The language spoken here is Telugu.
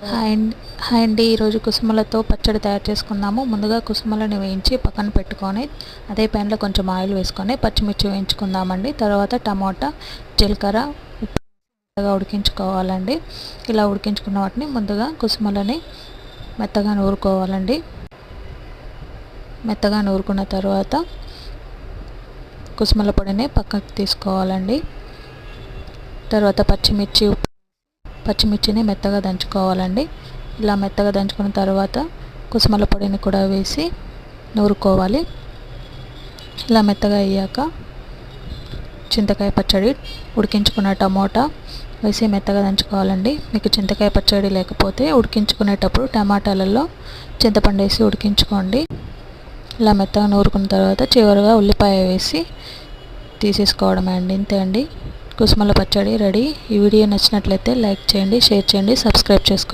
హాయ్ అండి, ఈరోజు కుసుమలతో పచ్చడి తయారు చేసుకుందాము. ముందుగా కుసుమలను వేయించి పక్కన పెట్టుకొని అదే ప్యాన్లో కొంచెం ఆయిల్ వేసుకొని పచ్చిమిర్చి వేయించుకుందామండి. తర్వాత టమాటా, జీలకర్ర, ఉప్పు ఉడికించుకోవాలండి. ఇలా ఉడికించుకున్న వాటిని ముందుగా కుసుమలని మెత్తగా నూరుకోవాలండి. మెత్తగా నూరుకున్న తర్వాత కుసుమల పొడిని పక్కకు తీసుకోవాలండి. తర్వాత పచ్చిమిర్చిని మెత్తగా దంచుకోవాలండి. ఇలా మెత్తగా దంచుకున్న తర్వాత కుసుమల పొడిని కూడా వేసి నూరుకోవాలి. ఇలా మెత్తగా అయ్యాక చింతకాయ పచ్చడి, ఉడికించుకున్న టమోటా వేసి మెత్తగా దంచుకోవాలండి. మీకు చింతకాయ పచ్చడి లేకపోతే ఉడికించుకునేటప్పుడు టమాటాలలో చింతపండు వేసి ఉడికించుకోండి. ఇలా మెత్తగా నూరుకున్న తర్వాత చివరిగా ఉల్లిపాయ వేసి తీసేసుకోవడమే అండి. ఇంతే అండి, కుసుమల పచ్చడి రెడీ. ఈ వీడియో నచ్చినట్లయితే లైక్ చేయండి, షేర్ చేయండి, సబ్స్క్రైబ్ చేసుకోండి.